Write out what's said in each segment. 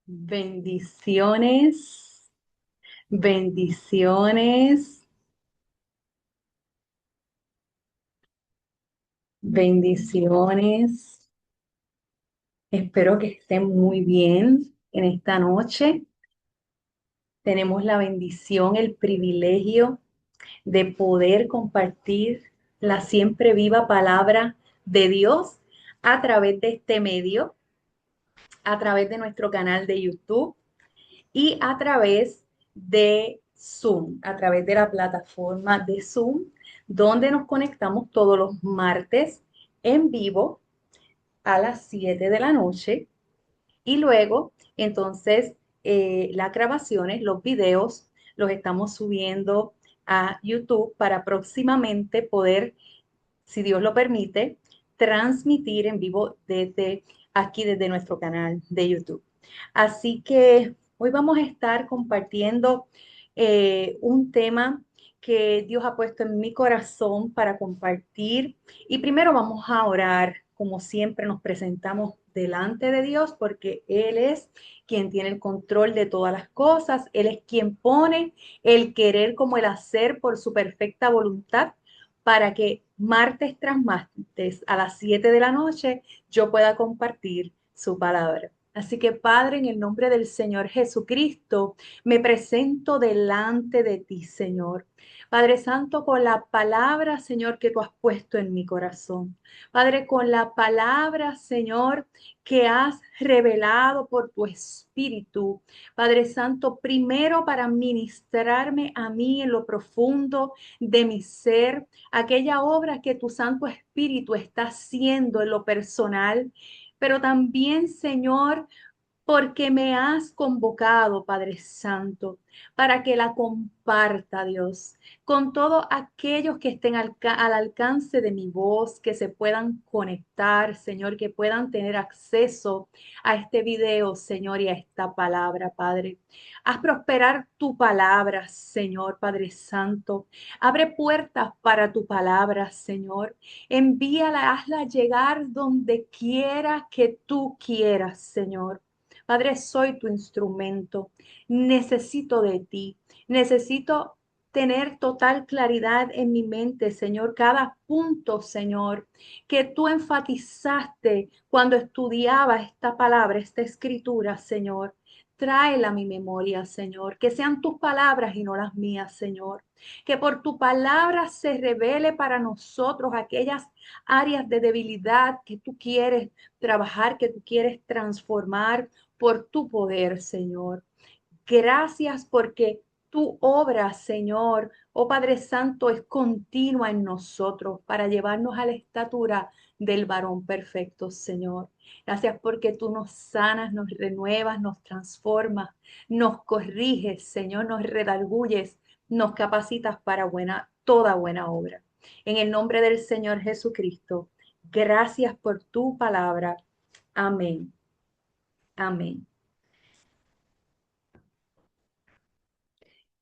Bendiciones, bendiciones, bendiciones. Espero que estén muy bien en esta noche. Tenemos la bendición, el privilegio de poder compartir la siempre viva palabra de Dios a través de este medio, a través de nuestro canal de YouTube y a través de Zoom, a través de la plataforma de Zoom, donde nos conectamos todos los martes en vivo a las 7 de la noche y luego entonces las grabaciones, los videos, los estamos subiendo a YouTube para próximamente poder, si Dios lo permite, transmitir en vivo desde aquí, desde nuestro canal de YouTube. Así que hoy vamos a estar compartiendo un tema que Dios ha puesto en mi corazón para compartir. Y primero vamos a orar, como siempre nos presentamos delante de Dios, porque Él es quien tiene el control de todas las cosas. Él es quien pone el querer como el hacer por su perfecta voluntad para que martes tras martes a las 7 de la noche yo pueda compartir su palabra. Así que Padre, en el nombre del Señor Jesucristo, me presento delante de ti, Señor. Padre Santo, con la palabra, Señor, que tú has puesto en mi corazón. Padre, con la palabra, Señor, que has revelado por tu Espíritu. Padre Santo, primero para ministrarme a mí en lo profundo de mi ser, aquella obra que tu Santo Espíritu está haciendo en lo personal, pero también, Señor, porque me has convocado, Padre Santo, para que la comparta, Dios, con todos aquellos que estén al alcance de mi voz, que se puedan conectar, Señor, que puedan tener acceso a este video, Señor, y a esta palabra, Padre. Haz prosperar tu palabra, Señor, Padre Santo. Abre puertas para tu palabra, Señor. Envíala, hazla llegar donde quiera que tú quieras, Señor. Padre, soy tu instrumento. Necesito de ti. Necesito tener total claridad en mi mente, Señor, cada punto, Señor, que tú enfatizaste cuando estudiaba esta palabra, esta escritura, Señor. Tráela a mi memoria, Señor, que sean tus palabras y no las mías, Señor. Que por tu palabra se revele para nosotros aquellas áreas de debilidad que tú quieres trabajar, que tú quieres transformar por tu poder, Señor. Gracias porque tu obra, Señor, oh Padre Santo, es continua en nosotros para llevarnos a la estatura del varón perfecto, Señor. Gracias porque tú nos sanas, nos renuevas, nos transformas, nos corriges, Señor, nos redarguyes, nos capacitas para toda buena obra. En el nombre del Señor Jesucristo, gracias por tu palabra. Amén. Amén.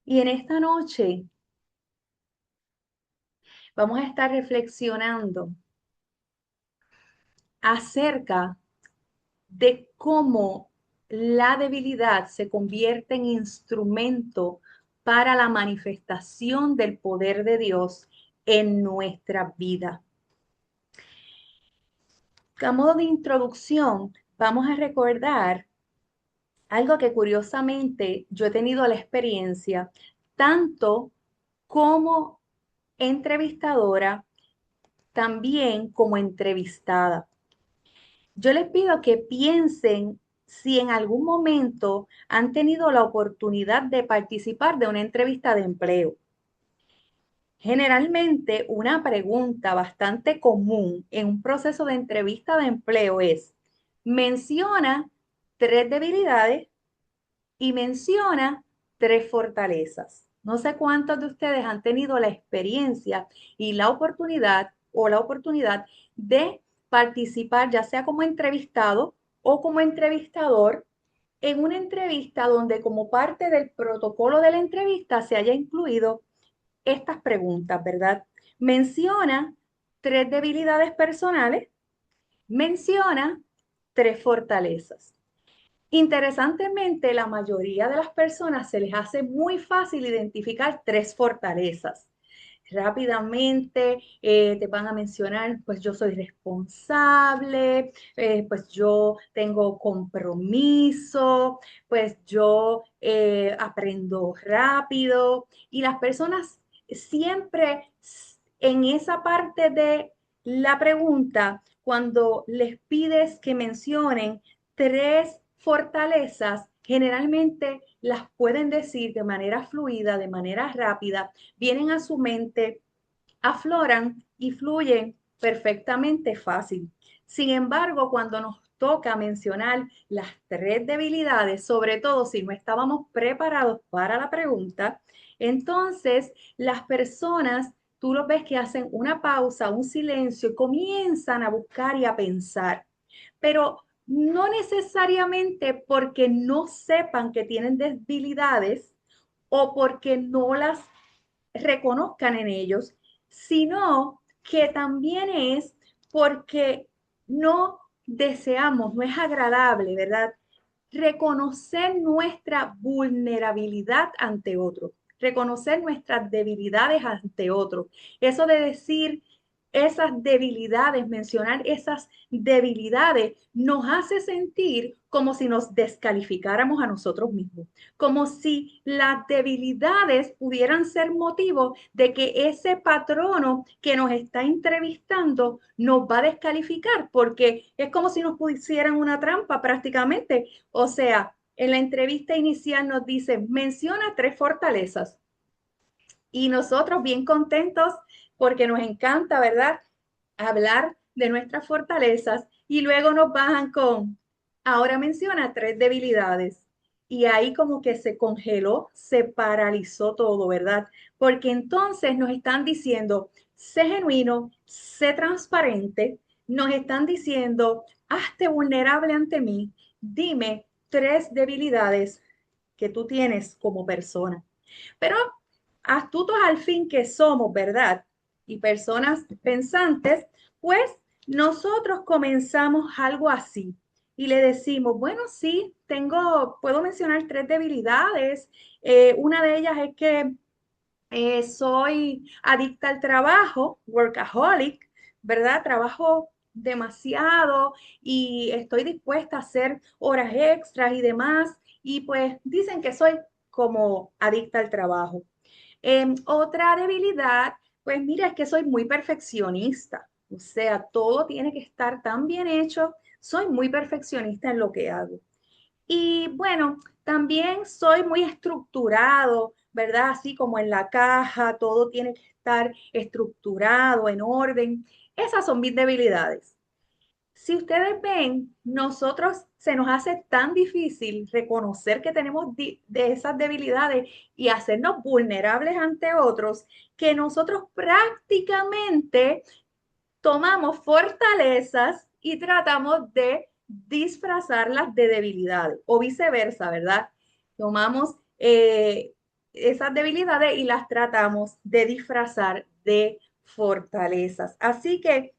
Y en esta noche vamos a estar reflexionando acerca de cómo la debilidad se convierte en instrumento para la manifestación del poder de Dios en nuestra vida. A modo de introducción, vamos a recordar algo que curiosamente yo he tenido la experiencia tanto como entrevistadora, también como entrevistada. Yo les pido que piensen si en algún momento han tenido la oportunidad de participar de una entrevista de empleo. Generalmente, una pregunta bastante común en un proceso de entrevista de empleo es: menciona tres debilidades y menciona tres fortalezas. No sé cuántos de ustedes han tenido la experiencia y la oportunidad de participar, ya sea como entrevistado o como entrevistador, en una entrevista donde como parte del protocolo de la entrevista se haya incluido estas preguntas, ¿verdad? Menciona tres debilidades personales, menciona tres fortalezas. Interesantemente, la mayoría de las personas se les hace muy fácil identificar tres fortalezas. Rápidamente te van a mencionar, pues yo soy responsable, pues yo tengo compromiso, pues yo aprendo rápido. Y las personas siempre en esa parte de la pregunta, cuando les pides que mencionen tres fortalezas, generalmente las pueden decir de manera fluida, de manera rápida, vienen a su mente, afloran y fluyen perfectamente fácil. Sin embargo, cuando nos toca mencionar las tres debilidades, sobre todo si no estábamos preparados para la pregunta, entonces las personas, tú los ves que hacen una pausa, un silencio y comienzan a buscar y a pensar, pero no necesariamente porque no sepan que tienen debilidades o porque no las reconozcan en ellos, sino que también es porque no deseamos, no es agradable, ¿verdad? Reconocer nuestra vulnerabilidad ante otro, reconocer nuestras debilidades ante otro. Eso de decir esas debilidades, mencionar esas debilidades, nos hace sentir como si nos descalificáramos a nosotros mismos, como si las debilidades pudieran ser motivo de que ese patrono que nos está entrevistando nos va a descalificar, porque es como si nos pusieran una trampa prácticamente. O sea, en la entrevista inicial nos dice, menciona tres fortalezas. Y nosotros bien contentos porque nos encanta, ¿verdad? Hablar de nuestras fortalezas y luego nos bajan con, ahora menciona tres debilidades. Y ahí como que se congeló, se paralizó todo, ¿verdad? Porque entonces nos están diciendo, sé genuino, sé transparente, nos están diciendo, hazte vulnerable ante mí, dime tres debilidades que tú tienes como persona. Pero astutos al fin que somos, ¿verdad? Y personas pensantes, pues nosotros comenzamos algo así y le decimos, bueno, sí, puedo mencionar tres debilidades. Una de ellas es que soy adicta al trabajo, workaholic, ¿verdad? Trabajo demasiado y estoy dispuesta a hacer horas extras y demás. Y pues dicen que soy como adicta al trabajo. Otra debilidad, pues mira, es que soy muy perfeccionista. O sea, todo tiene que estar tan bien hecho. Soy muy perfeccionista en lo que hago. Y bueno, también soy muy estructurado, ¿verdad? Así como en la caja, todo tiene que estar estructurado, en orden. Esas son mis debilidades. Si ustedes ven, nosotros se nos hace tan difícil reconocer que tenemos de esas debilidades y hacernos vulnerables ante otros, que nosotros prácticamente tomamos fortalezas y tratamos de disfrazarlas de debilidades o viceversa, ¿verdad? Tomamos esas debilidades y las tratamos de disfrazar de fortalezas. Así que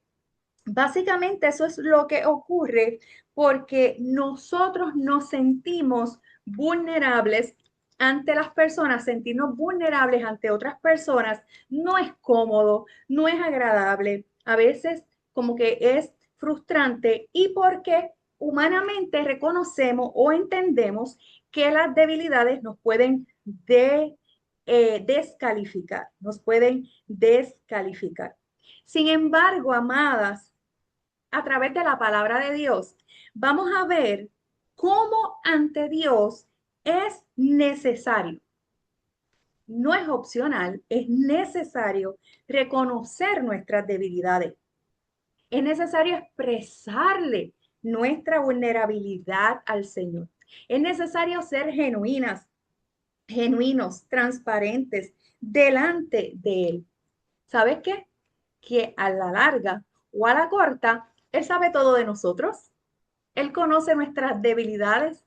básicamente eso es lo que ocurre porque nosotros nos sentimos vulnerables ante las personas, sentirnos vulnerables ante otras personas no es cómodo, no es agradable, a veces como que es frustrante y porque humanamente reconocemos o entendemos que las debilidades nos pueden descalificar, nos pueden descalificar. Sin embargo, amadas, a través de la palabra de Dios, vamos a ver cómo ante Dios es necesario, no es opcional, es necesario reconocer nuestras debilidades. Es necesario expresarle nuestra vulnerabilidad al Señor. Es necesario ser genuinas, genuinos, transparentes delante de Él. ¿Sabes qué? Que a la larga o a la corta, Él sabe todo de nosotros. Él conoce nuestras debilidades.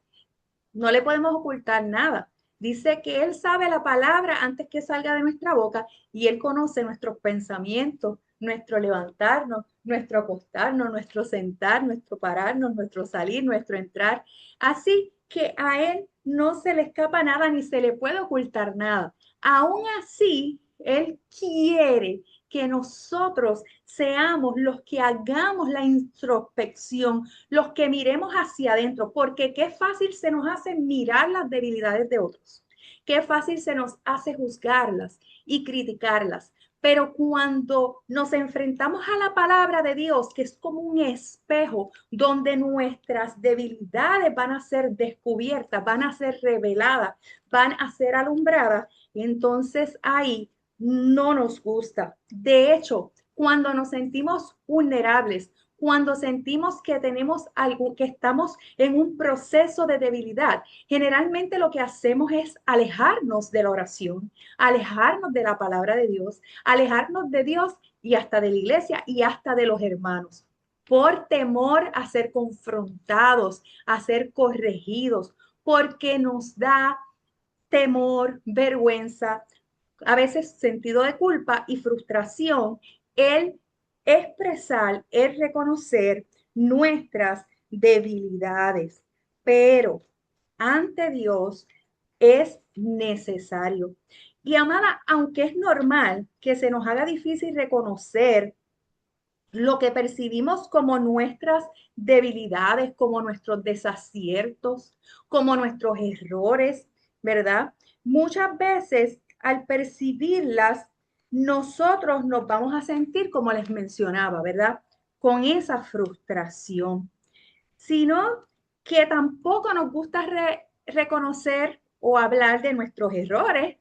No le podemos ocultar nada. Dice que Él sabe la palabra antes que salga de nuestra boca y Él conoce nuestros pensamientos, nuestro levantarnos, nuestro acostarnos, nuestro sentar, nuestro pararnos, nuestro salir, nuestro entrar. Así que a Él no se le escapa nada ni se le puede ocultar nada. Aún así, Él quiere que nosotros seamos los que hagamos la introspección, los que miremos hacia adentro, porque qué fácil se nos hace mirar las debilidades de otros, qué fácil se nos hace juzgarlas y criticarlas. Pero cuando nos enfrentamos a la palabra de Dios, que es como un espejo donde nuestras debilidades van a ser descubiertas, van a ser reveladas, van a ser alumbradas, entonces ahí no nos gusta. De hecho, cuando nos sentimos vulnerables, cuando sentimos que tenemos algo, que estamos en un proceso de debilidad, generalmente lo que hacemos es alejarnos de la oración, alejarnos de la palabra de Dios, alejarnos de Dios y hasta de la iglesia y hasta de los hermanos, por temor a ser confrontados, a ser corregidos, porque nos da temor, vergüenza, a veces sentido de culpa y frustración, el expresar, el reconocer nuestras debilidades. Pero ante Dios es necesario. Y amada, aunque es normal que se nos haga difícil reconocer lo que percibimos como nuestras debilidades, como nuestros desaciertos, como nuestros errores, ¿verdad? Muchas veces al percibirlas, nosotros nos vamos a sentir, como les mencionaba, ¿verdad? Con esa frustración, sino que tampoco nos gusta reconocer o hablar de nuestros errores,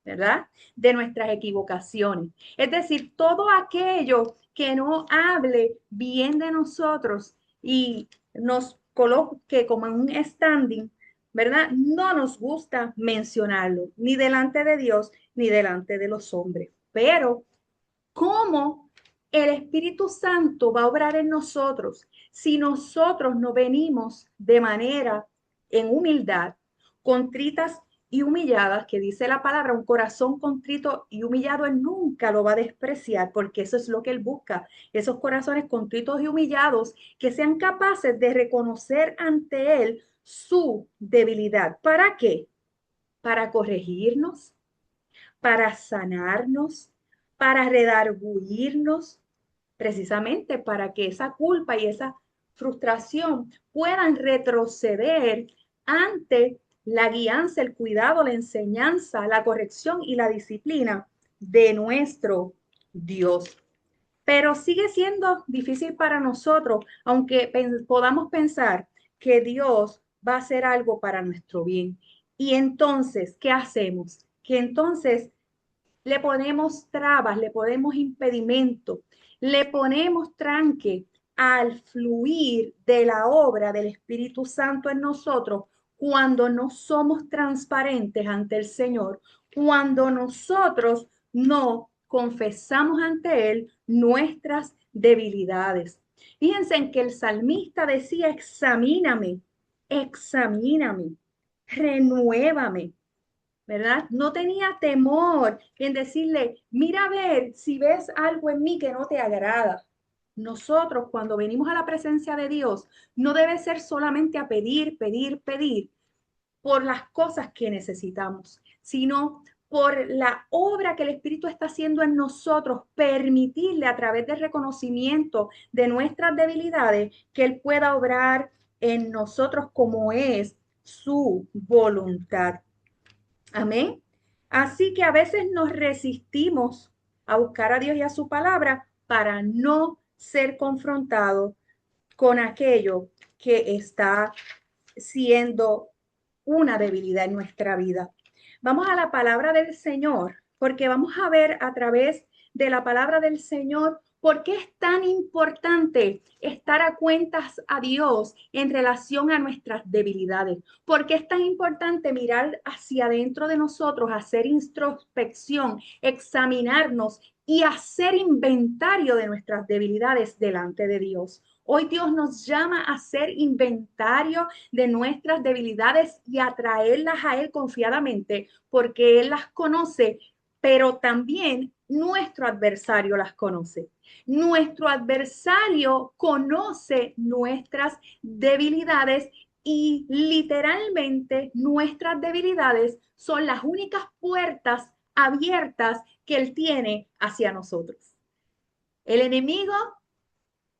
¿verdad? De nuestras equivocaciones. Es decir, todo aquello que no hable bien de nosotros y nos coloque como en un standing, ¿verdad? No nos gusta mencionarlo, ni delante de Dios, ni delante de los hombres. Pero, ¿cómo el Espíritu Santo va a obrar en nosotros si nosotros no venimos de manera en humildad, contritas y humilladas, que dice la palabra, un corazón contrito y humillado, Él nunca lo va a despreciar, porque eso es lo que Él busca, esos corazones contritos y humillados que sean capaces de reconocer ante Él su debilidad? ¿Para qué? Para corregirnos, para sanarnos, para redarguirnos, precisamente para que esa culpa y esa frustración puedan retroceder ante la guianza, el cuidado, la enseñanza, la corrección y la disciplina de nuestro Dios. Pero sigue siendo difícil para nosotros, aunque podamos pensar que Dios va a hacer algo para nuestro bien. Y entonces, ¿qué hacemos? Que entonces le ponemos trabas, le ponemos impedimento, le ponemos tranque al fluir de la obra del Espíritu Santo en nosotros cuando no somos transparentes ante el Señor, cuando nosotros no confesamos ante Él nuestras debilidades. Fíjense en que el salmista decía, examíname, examíname, renuévame, ¿verdad? No tenía temor en decirle, mira a ver si ves algo en mí que no te agrada. Nosotros cuando venimos a la presencia de Dios, no debe ser solamente a pedir, pedir, pedir por las cosas que necesitamos, sino por la obra que el Espíritu está haciendo en nosotros, permitirle a través del reconocimiento de nuestras debilidades que Él pueda obrar en nosotros como es su voluntad. Amén. Así que a veces nos resistimos a buscar a Dios y a su palabra para no ser confrontados con aquello que está siendo una debilidad en nuestra vida. Vamos a la palabra del Señor, porque vamos a ver a través de la palabra del Señor por qué es tan importante estar a cuentas a Dios en relación a nuestras debilidades. ¿Por qué es tan importante mirar hacia adentro de nosotros, hacer introspección, examinarnos y hacer inventario de nuestras debilidades delante de Dios? Hoy Dios nos llama a hacer inventario de nuestras debilidades y a traerlas a Él confiadamente, porque Él las conoce, pero también nuestro adversario las conoce. Nuestro adversario conoce nuestras debilidades y literalmente nuestras debilidades son las únicas puertas abiertas que él tiene hacia nosotros. El enemigo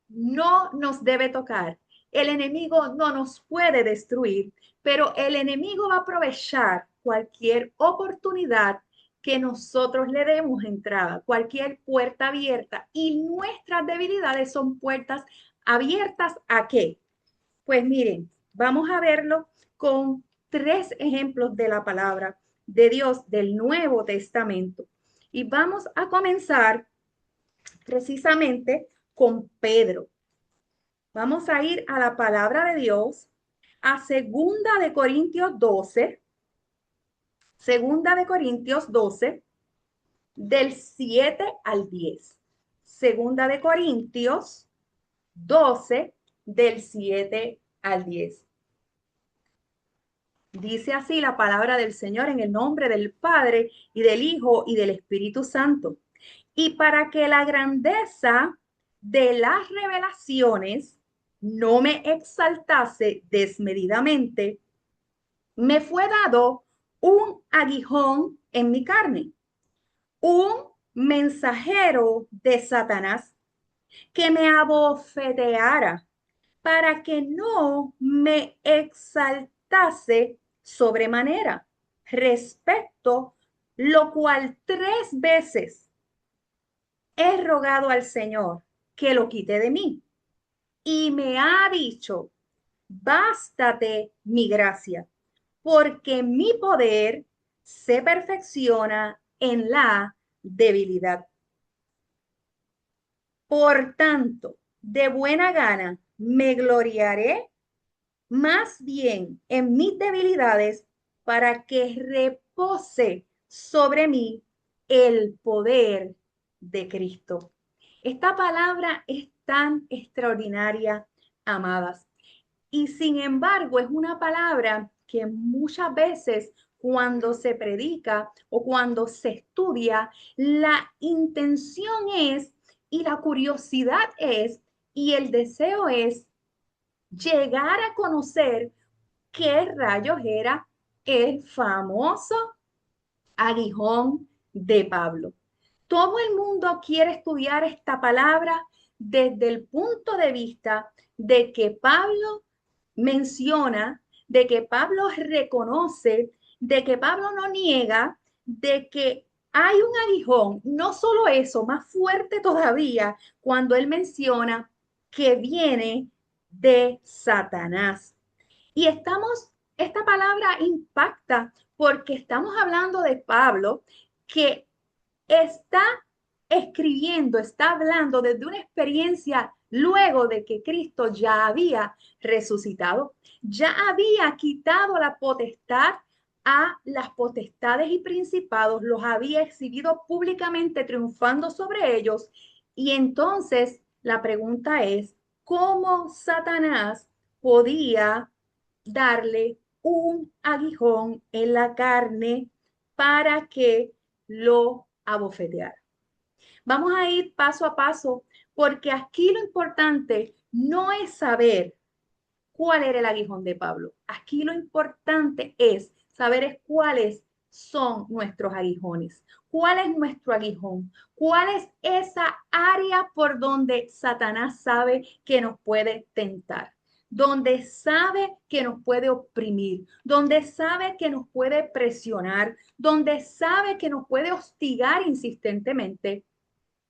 no nos debe tocar. El enemigo no nos puede destruir, pero el enemigo va a aprovechar cualquier oportunidad que nosotros le demos entrada, cualquier puerta abierta. Y nuestras debilidades son puertas abiertas ¿a qué? Pues miren, vamos a verlo con tres ejemplos de la palabra de Dios del Nuevo Testamento. Y vamos a comenzar precisamente con Pedro. Vamos a ir a la palabra de Dios, a Segunda de Corintios 12, del 7 al 10. Segunda de Corintios 12, del 7 al 10. Dice así la palabra del Señor en el nombre del Padre y del Hijo y del Espíritu Santo. Y para que la grandeza de las revelaciones no me exaltase desmedidamente, me fue dado un aguijón en mi carne, un mensajero de Satanás que me abofeteara para que no me exaltase sobremanera, respecto lo cual 3 veces he rogado al Señor que lo quite de mí. Y me ha dicho, bástate mi gracia, porque mi poder se perfecciona en la debilidad. Por tanto, de buena gana me gloriaré más bien en mis debilidades para que repose sobre mí el poder de Cristo. Esta palabra es tan extraordinaria, amadas. Y sin embargo, es una palabra que muchas veces cuando se predica o cuando se estudia, la intención es y la curiosidad es y el deseo es llegar a conocer qué rayos era el famoso aguijón de Pablo. Todo el mundo quiere estudiar esta palabra desde el punto de vista de que Pablo menciona, de que Pablo reconoce, de que Pablo no niega, de que hay un aguijón, no solo eso, más fuerte todavía, cuando él menciona que viene de Satanás. Y esta palabra impacta porque estamos hablando de Pablo que está escribiendo, está hablando desde una experiencia luego de que Cristo ya había resucitado, ya había quitado la potestad a las potestades y principados, los había exhibido públicamente triunfando sobre ellos. Y entonces la pregunta es, ¿cómo Satanás podía darle un aguijón en la carne para que lo abofeteara? Vamos a ir paso a paso porque aquí lo importante no es saber cuál era el aguijón de Pablo. Aquí lo importante es saber cuáles son nuestros aguijones. ¿Cuál es nuestro aguijón? ¿Cuál es esa área por donde Satanás sabe que nos puede tentar? Donde sabe que nos puede oprimir, donde sabe que nos puede presionar, donde sabe que nos puede hostigar insistentemente.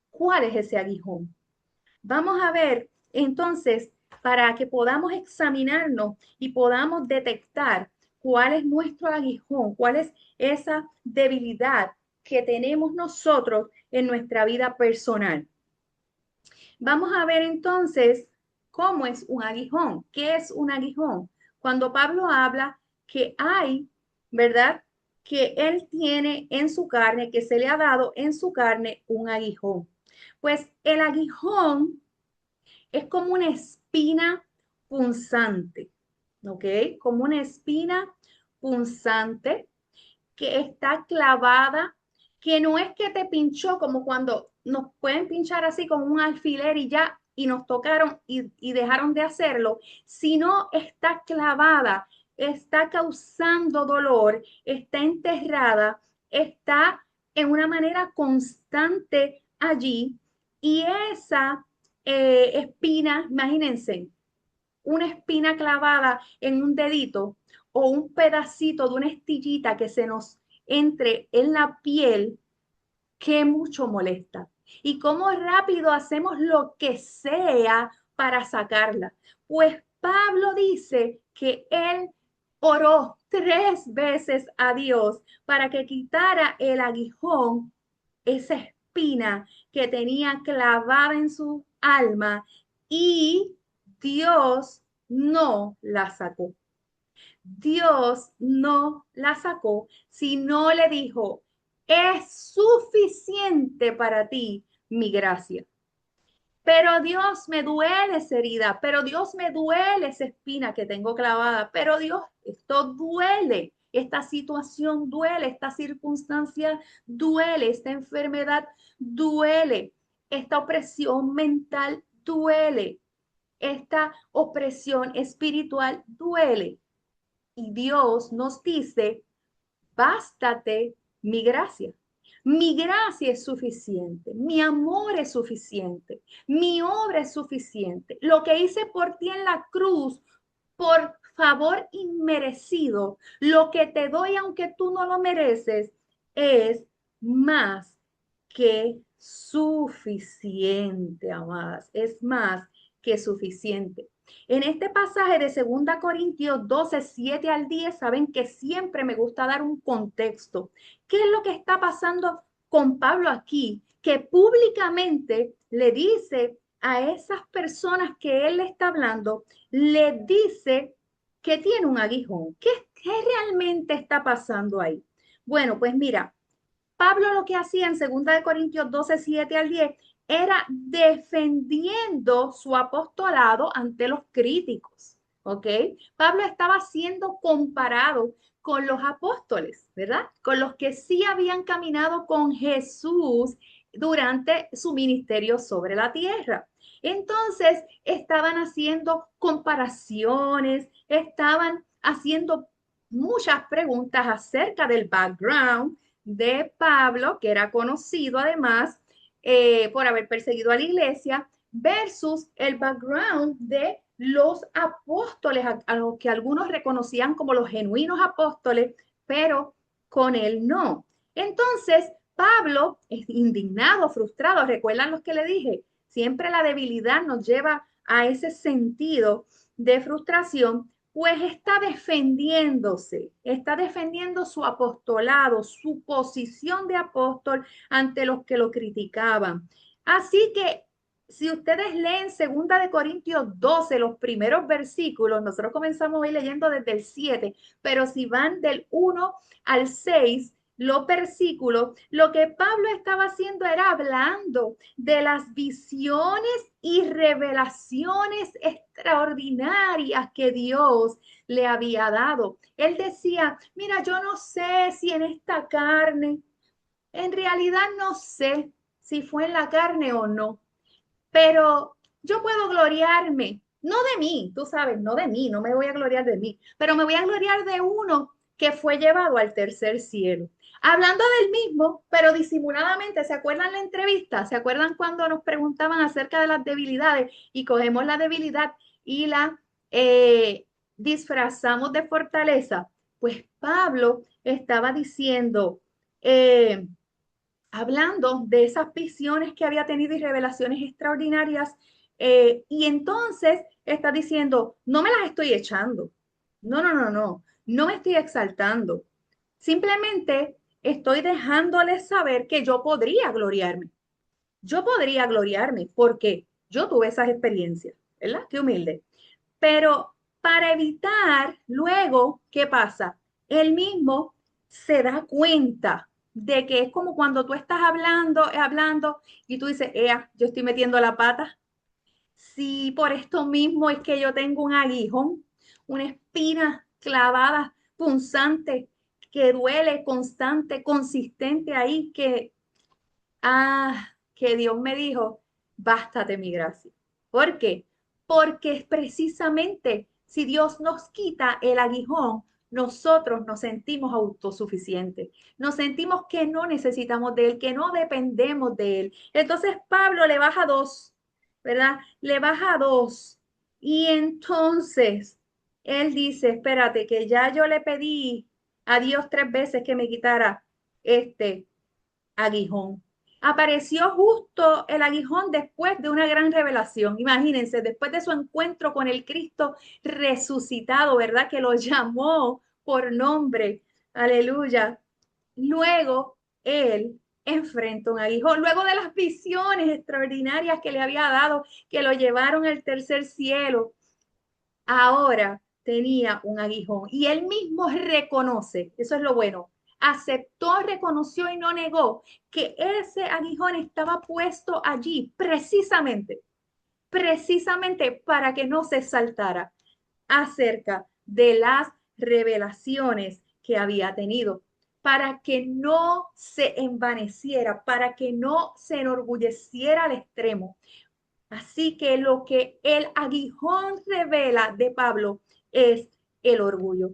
¿Cuál es ese aguijón? Vamos a ver entonces para que podamos examinarnos y podamos detectar cuál es nuestro aguijón, cuál es esa debilidad que tenemos nosotros en nuestra vida personal. Vamos a ver entonces cómo es un aguijón, qué es un aguijón. Cuando Pablo habla que hay, ¿verdad? Que él tiene en su carne, que se le ha dado en su carne un aguijón. Pues el aguijón es como una espina punzante, ¿ok? Como una espina punzante que está clavada, que no es que te pinchó como cuando nos pueden pinchar así con un alfiler y ya, y nos tocaron y dejaron de hacerlo, sino está clavada, está causando dolor, está enterrada, está en una manera constante allí y esa espina, imagínense, una espina clavada en un dedito o un pedacito de una estillita que se nos entre en la piel, que mucho molesta. Y cómo rápido hacemos lo que sea para sacarla. Pues Pablo dice que él oró 3 veces a Dios para que quitara el aguijón, esa espina que tenía clavada en su alma, y Dios no la sacó. Dios no la sacó, sino le dijo, es suficiente para ti mi gracia. Pero Dios me duele esa herida, pero Dios me duele esa espina que tengo clavada, pero Dios, esto duele, esta situación duele, esta circunstancia duele, esta enfermedad duele, esta opresión mental duele, esta opresión espiritual duele. Y Dios nos dice, bástate mi gracia. Mi gracia es suficiente, mi amor es suficiente, mi obra es suficiente. Lo que hice por ti en la cruz, por favor inmerecido, lo que te doy aunque tú no lo mereces, es más que suficiente, amadas. Es más que suficiente. En este pasaje de 2 Corintios 12, 7 al 10, saben que siempre me gusta dar un contexto. ¿Qué es lo que está pasando con Pablo aquí? Que públicamente le dice a esas personas que él le está hablando, le dice que tiene un aguijón. ¿Qué realmente está pasando ahí? Bueno, pues mira, Pablo lo que hacía en 2 Corintios 12, 7 al 10 era defendiendo su apostolado ante los críticos, ¿ok? Pablo estaba siendo comparado con los apóstoles, ¿verdad? Con los que sí habían caminado con Jesús durante su ministerio sobre la tierra. Entonces, estaban haciendo comparaciones, estaban haciendo muchas preguntas acerca del background de Pablo, que era conocido además por haber perseguido a la iglesia, versus el background de los apóstoles, a los que algunos reconocían como los genuinos apóstoles, pero con él no. Entonces, Pablo es indignado, frustrado. ¿Recuerdan los que le dije? Siempre la debilidad nos lleva a ese sentido de frustración, pues está defendiendo su apostolado, su posición de apóstol ante los que lo criticaban. Así que si ustedes leen 2 Corintios 12, los primeros versículos, nosotros comenzamos hoy leyendo desde el 7, pero si van del 1 al 6, los versículos, lo que Pablo estaba haciendo era hablando de las visiones y revelaciones extraordinarias que Dios le había dado. Él decía, mira, yo no sé si en esta carne, en realidad no sé si fue en la carne o no, pero yo puedo gloriarme, no de mí, tú sabes, no de mí, no me voy a gloriar de mí, pero me voy a gloriar de uno que fue llevado al tercer cielo. Hablando del mismo, pero disimuladamente, ¿se acuerdan la entrevista? ¿Se acuerdan cuando nos preguntaban acerca de las debilidades y cogemos la debilidad y la disfrazamos de fortaleza? Pues Pablo estaba diciendo, eh, hablando de esas visiones que había tenido y revelaciones extraordinarias, y entonces está diciendo, no me las estoy echando, no me estoy exaltando, simplemente estoy dejándoles saber que yo podría gloriarme porque yo tuve esas experiencias, ¿verdad? Qué humilde. Pero para evitar luego, ¿qué pasa? Él mismo se da cuenta de que es como cuando tú estás hablando y tú dices, yo estoy metiendo la pata. Si por esto mismo es que yo tengo un aguijón, una espina clavada, punzante, que duele, constante, consistente ahí, que Dios me dijo, bástate mi gracia. ¿Por qué? Porque es precisamente si Dios nos quita el aguijón, nosotros nos sentimos autosuficientes, nos sentimos que no necesitamos de Él, que no dependemos de Él. Entonces Pablo le baja dos, ¿verdad? Le baja dos. Y entonces él dice, espérate, que ya yo le pedí a Dios 3 veces que me quitara este aguijón. Apareció justo el aguijón después de una gran revelación. Imagínense, después de su encuentro con el Cristo resucitado, ¿verdad? Que lo llamó por nombre. Aleluya. Luego él enfrenta un aguijón. Luego de las visiones extraordinarias que le había dado, que lo llevaron al tercer cielo, ahora tenía un aguijón y él mismo reconoce, eso es lo bueno, aceptó, reconoció y no negó que ese aguijón estaba puesto allí precisamente para que no se saltara acerca de las revelaciones que había tenido, para que no se envaneciera, para que no se enorgulleciera al extremo. Así que lo que el aguijón revela de Pablo es el orgullo,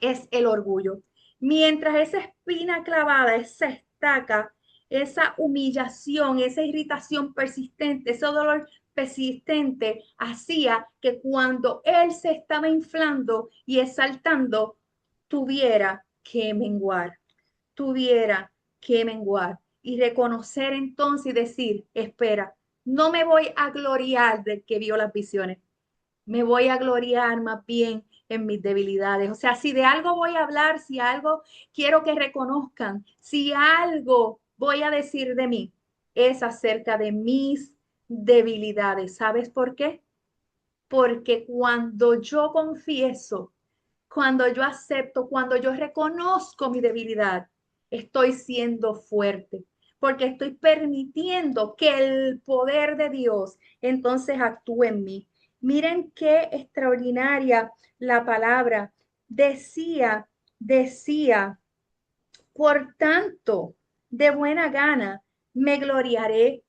es el orgullo. Mientras esa espina clavada, esa estaca, esa humillación, esa irritación persistente, ese dolor persistente hacía que cuando él se estaba inflando y exaltando, tuviera que menguar, tuviera que menguar y reconocer entonces y decir, espera, no me voy a gloriar del que vio las visiones, me voy a gloriar más bien en mis debilidades. O sea, si de algo voy a hablar, si algo quiero que reconozcan, si algo voy a decir de mí, es acerca de mis debilidades. ¿Sabes por qué? Porque cuando yo confieso, cuando yo acepto, cuando yo reconozco mi debilidad, estoy siendo fuerte, porque estoy permitiendo que el poder de Dios entonces actúe en mí. Miren qué extraordinaria la palabra. Decía, por tanto, de buena gana me gloriaré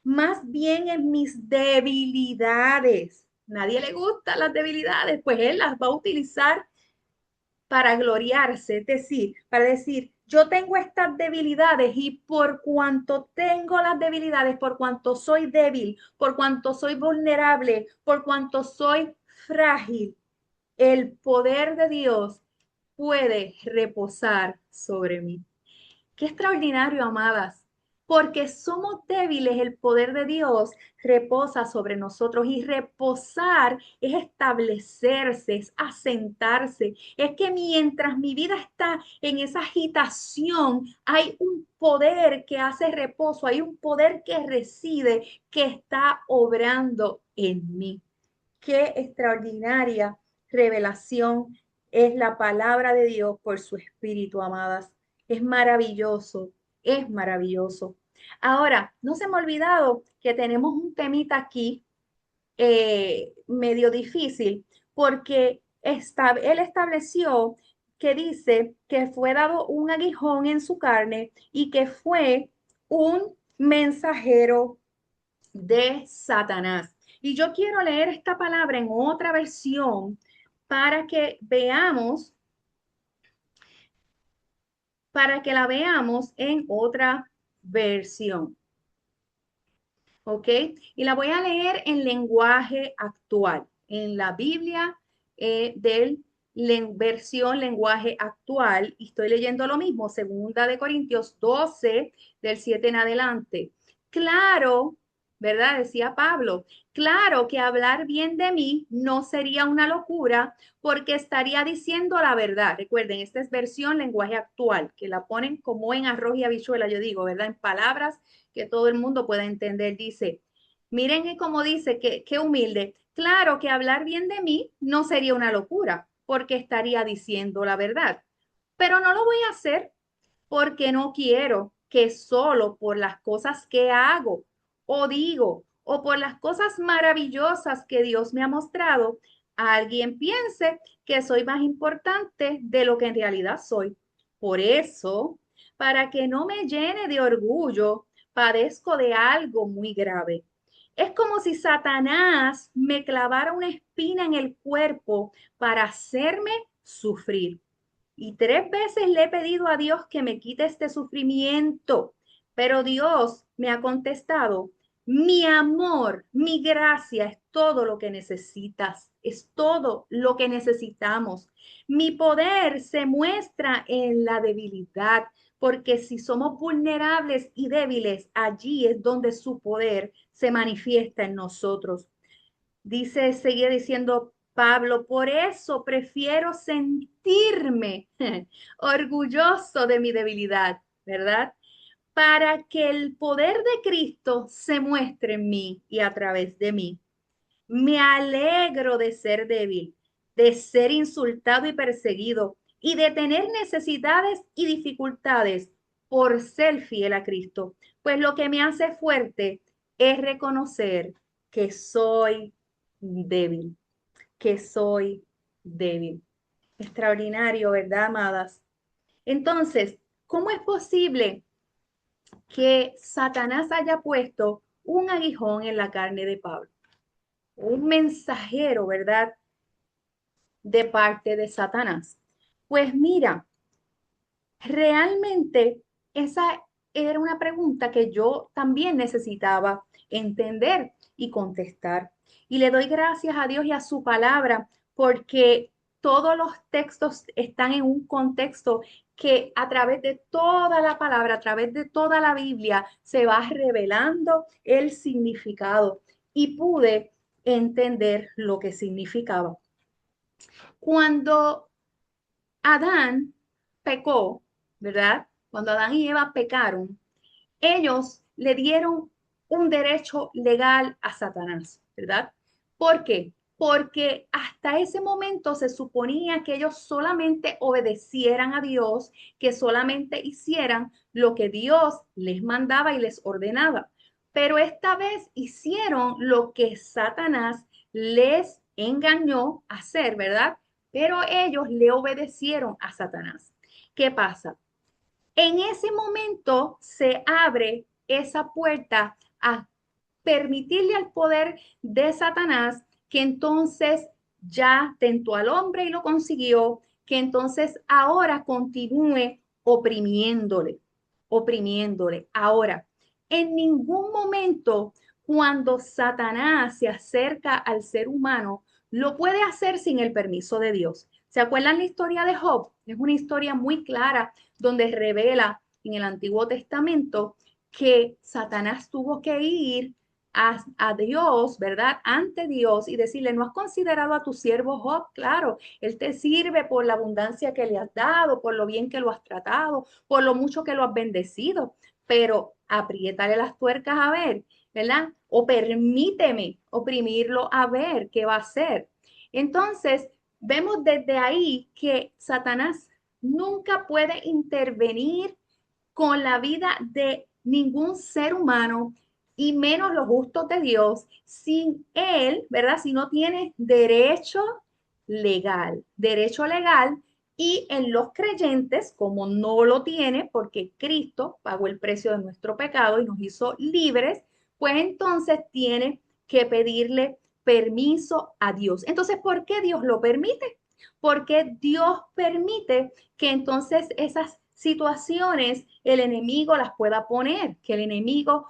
más bien en mis debilidades. Nadie le gustan las debilidades, pues él las va a utilizar para gloriarse, es decir, para decir, yo tengo estas debilidades y por cuanto tengo las debilidades, por cuanto soy débil, por cuanto soy vulnerable, por cuanto soy frágil, el poder de Dios puede reposar sobre mí. Qué extraordinario, amadas, porque somos débiles, el poder de Dios reposa sobre nosotros y reposar es establecerse, es asentarse. Es que mientras mi vida está en esa agitación, hay un poder que hace reposo, hay un poder que reside, que está obrando en mí. Qué extraordinaria revelación es la palabra de Dios por su Espíritu, amadas. Es maravilloso, es maravilloso. Ahora, no se me ha olvidado que tenemos un temita aquí medio difícil, porque él estableció que dice que fue dado un aguijón en su carne y que fue un mensajero de Satanás. Y yo quiero leer esta palabra en otra versión para que la veamos en otra versión. ¿Ok? Y la voy a leer en lenguaje actual, en la Biblia del versión lenguaje actual. Y estoy leyendo lo mismo, segunda de Corintios 12, del 7 en adelante. Claro, ¿verdad? Decía Pablo, claro que hablar bien de mí no sería una locura porque estaría diciendo la verdad. Recuerden, esta es versión lenguaje actual, que la ponen como en arroz y habichuela, yo digo, ¿verdad? En palabras que todo el mundo pueda entender. Dice, miren cómo dice, que qué humilde. Claro que hablar bien de mí no sería una locura, porque estaría diciendo la verdad. Pero no lo voy a hacer porque no quiero que solo por las cosas que hago o digo o por las cosas maravillosas que Dios me ha mostrado, alguien piense que soy más importante de lo que en realidad soy. Por eso, para que no me llene de orgullo, padezco de algo muy grave. Es como si Satanás me clavara una espina en el cuerpo para hacerme sufrir. Y 3 veces le he pedido a Dios que me quite este sufrimiento, pero Dios me ha contestado, mi amor, mi gracia es todo lo que necesitas, es todo lo que necesitamos. Mi poder se muestra en la debilidad, porque si somos vulnerables y débiles, allí es donde su poder se manifiesta en nosotros. Dice, seguía diciendo Pablo, por eso prefiero sentirme orgulloso de mi debilidad, ¿verdad? Para que el poder de Cristo se muestre en mí y a través de mí. Me alegro de ser débil, de ser insultado y perseguido y de tener necesidades y dificultades por ser fiel a Cristo. Pues lo que me hace fuerte es reconocer que soy débil, que soy débil. Extraordinario, ¿verdad, amadas? Entonces, ¿cómo es posible que Satanás haya puesto un aguijón en la carne de Pablo? Un mensajero, ¿verdad? De parte de Satanás. Pues mira, realmente esa era una pregunta que yo también necesitaba entender y contestar. Y le doy gracias a Dios y a su palabra porque todos los textos están en un contexto que a través de toda la palabra, a través de toda la Biblia, se va revelando el significado y pude entender lo que significaba. Cuando Adán pecó, ¿verdad? Cuando Adán y Eva pecaron, ellos le dieron un derecho legal a Satanás, ¿verdad? ¿Por qué? Porque hasta ese momento se suponía que ellos solamente obedecieran a Dios, que solamente hicieran lo que Dios les mandaba y les ordenaba. Pero esta vez hicieron lo que Satanás les engañó a hacer, ¿verdad? Pero ellos le obedecieron a Satanás. ¿Qué pasa? En ese momento se abre esa puerta a permitirle al poder de Satanás que entonces ya tentó al hombre y lo consiguió, que entonces ahora continúe oprimiéndole, oprimiéndole. Ahora, en ningún momento cuando Satanás se acerca al ser humano, lo puede hacer sin el permiso de Dios. ¿Se acuerdan la historia de Job? Es una historia muy clara donde revela en el Antiguo Testamento que Satanás tuvo que ir a Dios, ¿verdad? Ante Dios y decirle, ¿no has considerado a tu siervo Job? Claro, él te sirve por la abundancia que le has dado, por lo bien que lo has tratado, por lo mucho que lo has bendecido, pero apriétale las tuercas a ver, ¿verdad? O permíteme oprimirlo a ver qué va a hacer. Entonces, vemos desde ahí que Satanás nunca puede intervenir con la vida de ningún ser humano y menos los justos de Dios sin él, ¿verdad? Si no tiene derecho legal y en los creyentes, como no lo tiene, porque Cristo pagó el precio de nuestro pecado y nos hizo libres, pues entonces tiene que pedirle permiso a Dios. Entonces, ¿por qué Dios lo permite? Porque Dios permite que entonces esas situaciones el enemigo las pueda poner, que el enemigo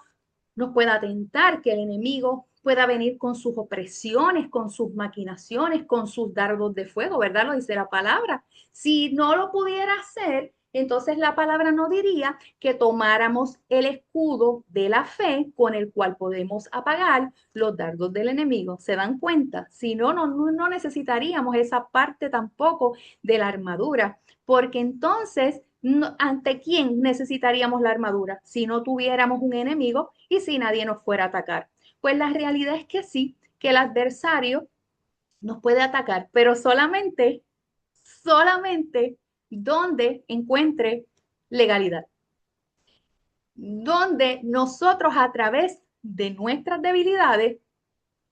nos pueda tentar, que el enemigo pueda venir con sus opresiones, con sus maquinaciones, con sus dardos de fuego, ¿verdad? Lo dice la palabra. Si no lo pudiera hacer, entonces la palabra no diría que tomáramos el escudo de la fe con el cual podemos apagar los dardos del enemigo. ¿Se dan cuenta? Si no, no necesitaríamos esa parte tampoco de la armadura, porque entonces ¿ante quién necesitaríamos la armadura si no tuviéramos un enemigo y si nadie nos fuera a atacar? Pues la realidad es que sí, que el adversario nos puede atacar, pero solamente donde encuentre legalidad, donde nosotros a través de nuestras debilidades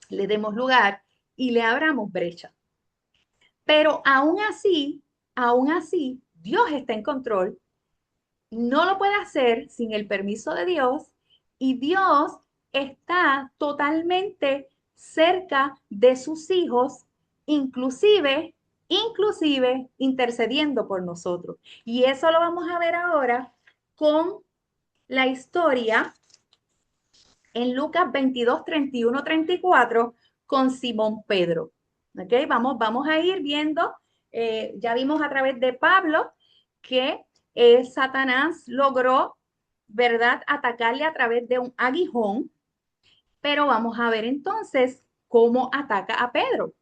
le demos lugar y le abramos brecha. Pero aún así, Dios está en control. No lo puede hacer sin el permiso de Dios y Dios está totalmente cerca de sus hijos, inclusive, inclusive intercediendo por nosotros. Y eso lo vamos a ver ahora con la historia en Lucas 22, 31, 34 con Simón Pedro. ¿Ok? Vamos a ir viendo, ya vimos a través de Pablo que Satanás logró, ¿verdad?, atacarle a través de un aguijón, pero vamos a ver entonces cómo ataca a Pedro.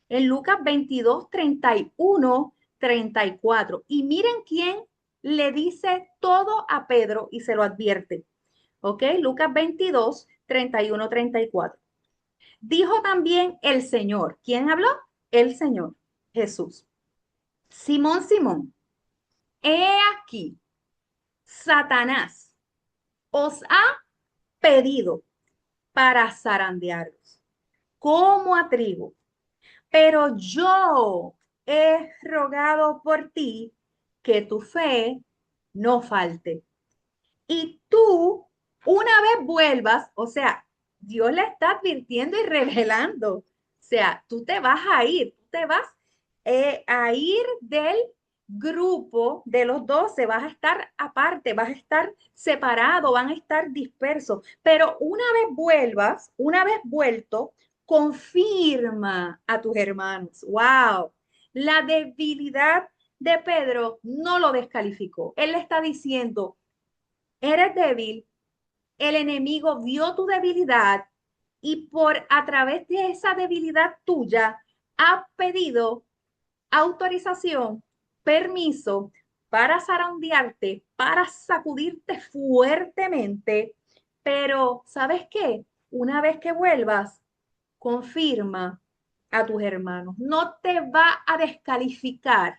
En Lucas 22, 31, 34. Y miren quién le dice todo a Pedro y se lo advierte. ¿Ok? Lucas 22, 31, 34. Dijo también el Señor. ¿Quién habló? El Señor, Jesús. Simón, Simón, he aquí, Satanás os ha pedido para zarandearos como a trigo, pero yo he rogado por ti que tu fe no falte. Y tú, una vez vuelvas, o sea, Dios le está advirtiendo y revelando, o sea, tú te vas a ir, tú te vas a ir del grupo de los 12, vas a estar aparte, vas a estar separado, van a estar dispersos, pero una vez vuelvas, una vez vuelto, confirma a tus hermanos. ¡Wow! La debilidad de Pedro no lo descalificó. Él le está diciendo, eres débil, el enemigo vio tu debilidad y por a través de esa debilidad tuya ha pedido autorización, permiso para zarandearte, para sacudirte fuertemente, pero ¿sabes qué? Una vez que vuelvas, confirma a tus hermanos, no te va a descalificar,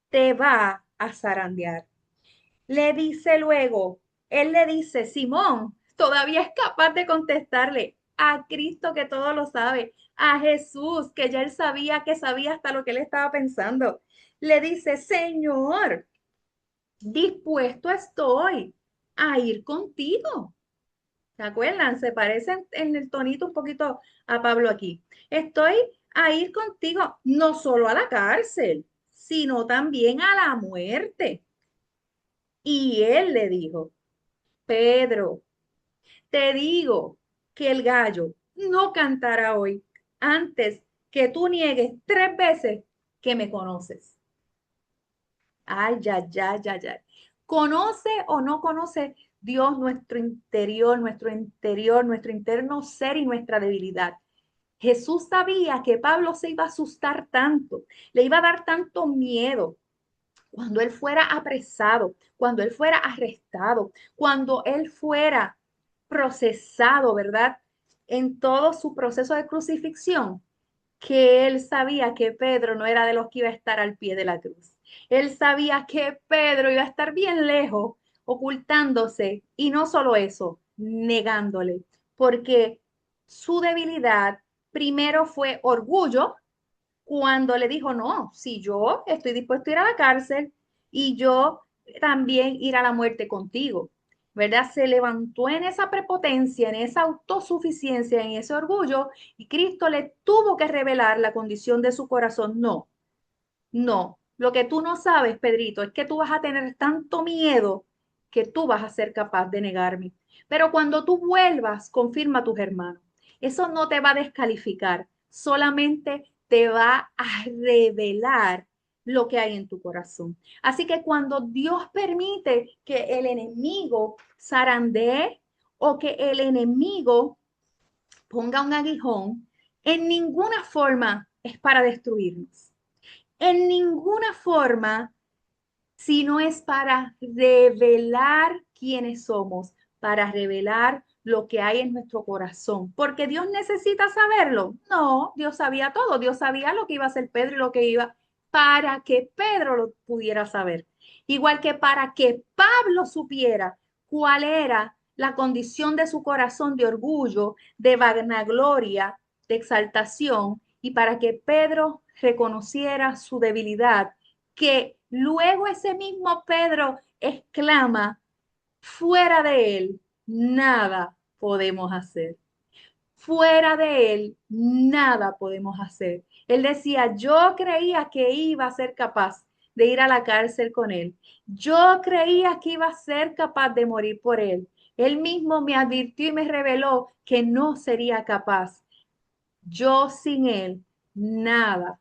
te va a zarandear. Le dice luego, él le dice, Simón, todavía es capaz de contestarle a Cristo que todo lo sabe, a Jesús que ya él sabía que sabía hasta lo que él estaba pensando. Le dice, Señor, dispuesto estoy a ir contigo. ¿Se acuerdan? Se parecen en el tonito un poquito a Pablo aquí. Estoy a ir contigo no solo a la cárcel, sino también a la muerte. Y él le dijo, Pedro, te digo que el gallo no cantará hoy antes que tú niegues 3 veces que me conoces. Ay, ya, ya, ya, ya. ¿Conoce o no conoce Dios nuestro interno ser y nuestra debilidad? Jesús sabía que Pablo se iba a asustar tanto, le iba a dar tanto miedo cuando él fuera apresado, cuando él fuera arrestado, cuando él fuera procesado, ¿verdad? En todo su proceso de crucifixión, que él sabía que Pedro no era de los que iba a estar al pie de la cruz. Él sabía que Pedro iba a estar bien lejos, ocultándose, y no solo eso, negándole, porque su debilidad primero fue orgullo, cuando le dijo, no, si yo estoy dispuesto a ir a la cárcel y yo también ir a la muerte contigo, ¿verdad? Se levantó en esa prepotencia, en esa autosuficiencia, en ese orgullo, y Cristo le tuvo que revelar la condición de su corazón. No, no, lo que tú no sabes, Pedrito, es que tú vas a tener tanto miedo que tú vas a ser capaz de negarme. Pero cuando tú vuelvas, confirma a tus hermanos. Eso no te va a descalificar, solamente te va a revelar lo que hay en tu corazón. Así que cuando Dios permite que el enemigo zarandee o que el enemigo ponga un aguijón, en ninguna forma es para destruirnos, en ninguna forma, sino es para revelar quiénes somos, para revelar lo que hay en nuestro corazón. Porque Dios necesita saberlo. No, Dios sabía todo. Dios sabía lo que iba a hacer Pedro y lo que iba para que Pedro lo pudiera saber. Igual que para que Pablo supiera cuál era la condición de su corazón de orgullo, de vanagloria, de exaltación y para que Pedro reconociera su debilidad, que luego ese mismo Pedro exclama, fuera de él, nada podemos hacer. Fuera de él, nada podemos hacer. Él decía, yo creía que iba a ser capaz de ir a la cárcel con él. Yo creía que iba a ser capaz de morir por él. Él mismo me advirtió y me reveló que no sería capaz. Yo sin él, nada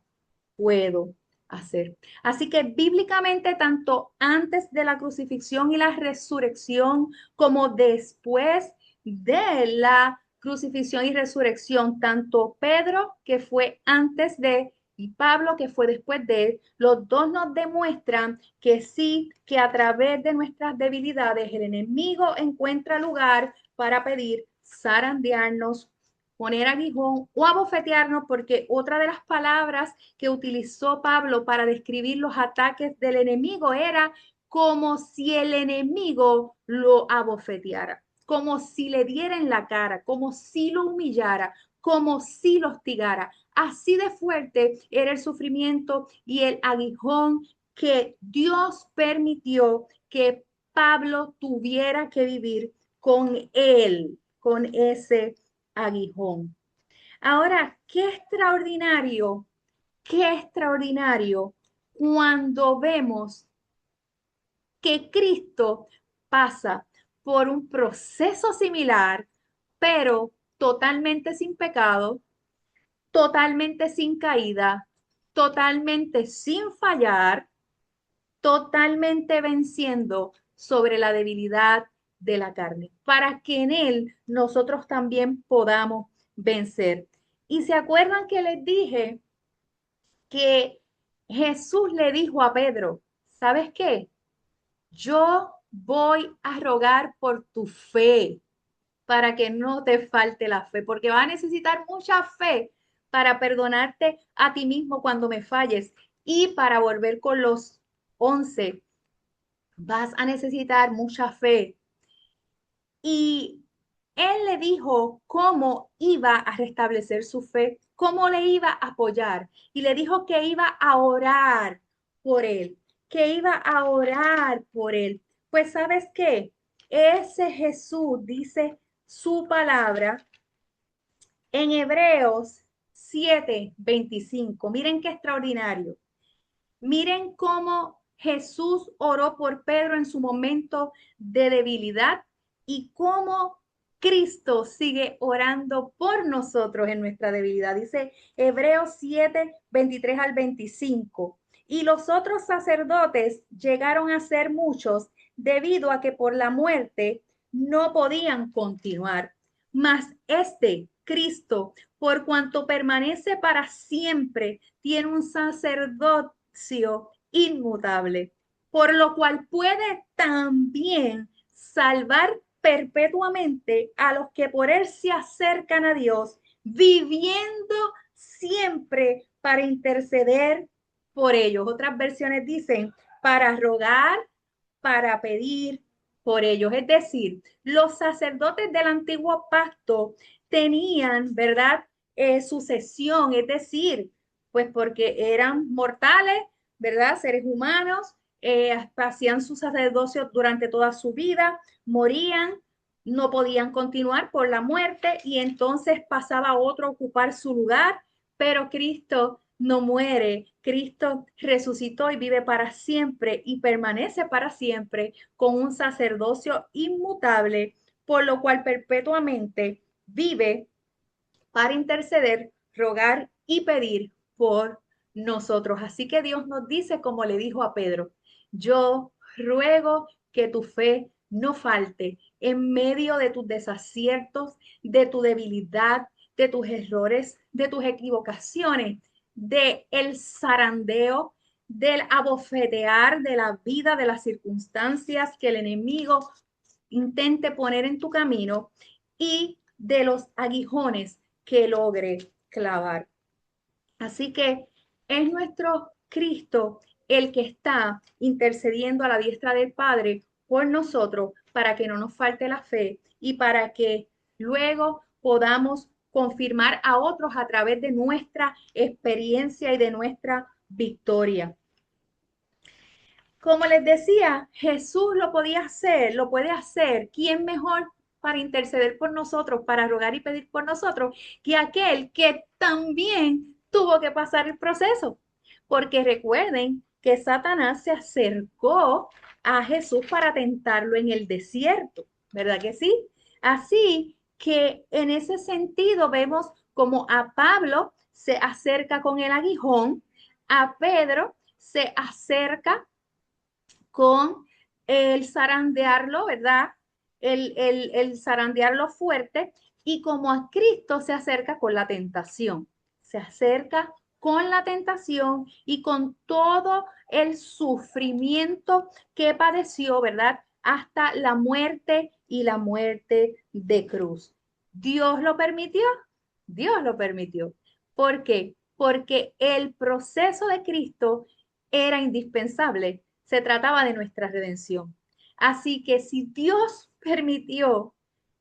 puedo hacer. Así que bíblicamente, tanto antes de la crucifixión y la resurrección, como después de la crucifixión y resurrección, tanto Pedro, que fue antes de, y Pablo, que fue después de él, los dos nos demuestran que sí, que a través de nuestras debilidades el enemigo encuentra lugar para pedir zarandearnos, poner aguijón o abofetearnos, porque otra de las palabras que utilizó Pablo para describir los ataques del enemigo era como si el enemigo lo abofeteara, como si le diera en la cara, como si lo humillara, como si lo hostigara. Así de fuerte era el sufrimiento y el aguijón que Dios permitió que Pablo tuviera que vivir con él, con ese aguijón. Ahora, qué extraordinario cuando vemos que Cristo pasa por un proceso similar, pero totalmente sin pecado, totalmente sin caída, totalmente sin fallar, totalmente venciendo sobre la debilidad de la carne, para que en él nosotros también podamos vencer. Y se acuerdan que les dije que Jesús le dijo a Pedro, ¿sabes qué? Yo voy a rogar por tu fe para que no te falte la fe, porque va a necesitar mucha fe para perdonarte a ti mismo cuando me falles y para volver con los 11. Vas a necesitar mucha fe. Y él le dijo cómo iba a restablecer su fe, cómo le iba a apoyar. Y le dijo que iba a orar por él, que iba a orar por él. Pues ¿sabes qué? Ese Jesús dice su palabra en Hebreos 7:25. Miren qué extraordinario. Miren cómo Jesús oró por Pedro en su momento de debilidad y cómo Cristo sigue orando por nosotros en nuestra debilidad. Dice Hebreos 7:23 al 25. Y los otros sacerdotes llegaron a ser muchos debido a que por la muerte no podían continuar. Mas este Cristo, por cuanto permanece para siempre, tiene un sacerdote inmutable, por lo cual puede también salvar perpetuamente a los que por él se acercan a Dios, viviendo siempre para interceder por ellos. Otras versiones dicen para rogar, para pedir por ellos. Es decir, los sacerdotes del antiguo pacto tenían, ¿verdad? Sucesión, es decir, pues porque eran mortales, ¿verdad? Seres humanos, hacían su sacerdocio durante toda su vida, morían, no podían continuar por la muerte y entonces pasaba otro a ocupar su lugar, pero Cristo no muere, Cristo resucitó y vive para siempre y permanece para siempre con un sacerdocio inmutable, por lo cual perpetuamente vive para interceder, rogar y pedir por nosotros. Así que Dios nos dice, como le dijo a Pedro, yo ruego que tu fe no falte en medio de tus desaciertos, de tu debilidad, de tus errores, de tus equivocaciones, de el zarandeo, del abofetear de la vida, de las circunstancias que el enemigo intente poner en tu camino y de los aguijones que logre clavar. Así que es nuestro Cristo el que está intercediendo a la diestra del Padre por nosotros para que no nos falte la fe y para que luego podamos confirmar a otros a través de nuestra experiencia y de nuestra victoria. Como les decía, Jesús lo podía hacer, lo puede hacer. ¿Quién mejor para interceder por nosotros, para rogar y pedir por nosotros, que aquel que también tuvo que pasar el proceso? Porque recuerden que Satanás se acercó a Jesús para tentarlo en el desierto, ¿verdad que sí? Así que en ese sentido vemos como a Pablo se acerca con el aguijón, a Pedro se acerca con el zarandearlo, ¿verdad? El zarandearlo fuerte, y como a Cristo se acerca con la tentación, se acerca con la tentación y con todo el sufrimiento que padeció, ¿verdad? Hasta la muerte y la muerte de cruz. ¿Dios lo permitió? Dios lo permitió. ¿Por qué? Porque el proceso de Cristo era indispensable. Se trataba de nuestra redención. Así que si Dios permitió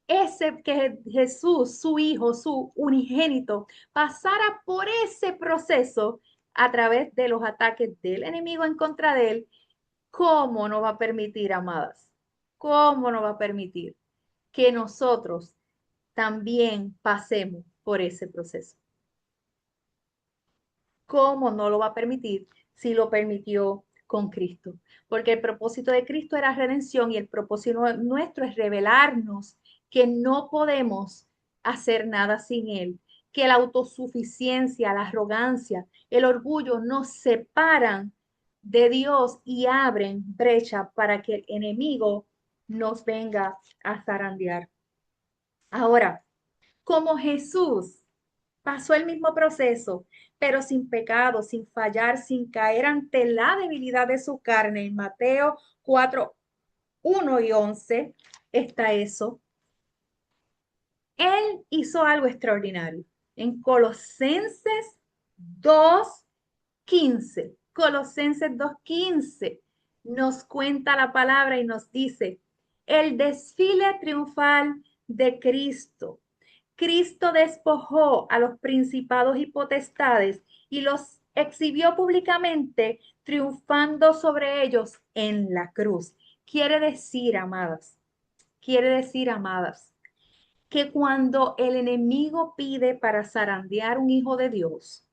ese que Jesús, su hijo, su unigénito, pasara por ese proceso a través de los ataques del enemigo en contra de él, ¿cómo no va a permitir, amadas? ¿Cómo no va a permitir que nosotros también pasemos por ese proceso? ¿Cómo no lo va a permitir si lo permitió con Cristo? Porque el propósito de Cristo era redención y el propósito nuestro es revelarnos que no podemos hacer nada sin Él, que la autosuficiencia, la arrogancia, el orgullo nos separan de Dios y abren brecha para que el enemigo nos venga a zarandear. Ahora, como Jesús pasó el mismo proceso, pero sin pecado, sin fallar, sin caer ante la debilidad de su carne. En Mateo 4, 1 y 11 está eso. Él hizo algo extraordinario. En Colosenses 2:15, Colosenses 2:15 nos cuenta la palabra y nos dice, el desfile triunfal de Cristo. Cristo despojó a los principados y potestades y los exhibió públicamente, triunfando sobre ellos en la cruz. Quiere decir, amadas, que cuando el enemigo pide para zarandear un hijo de Dios,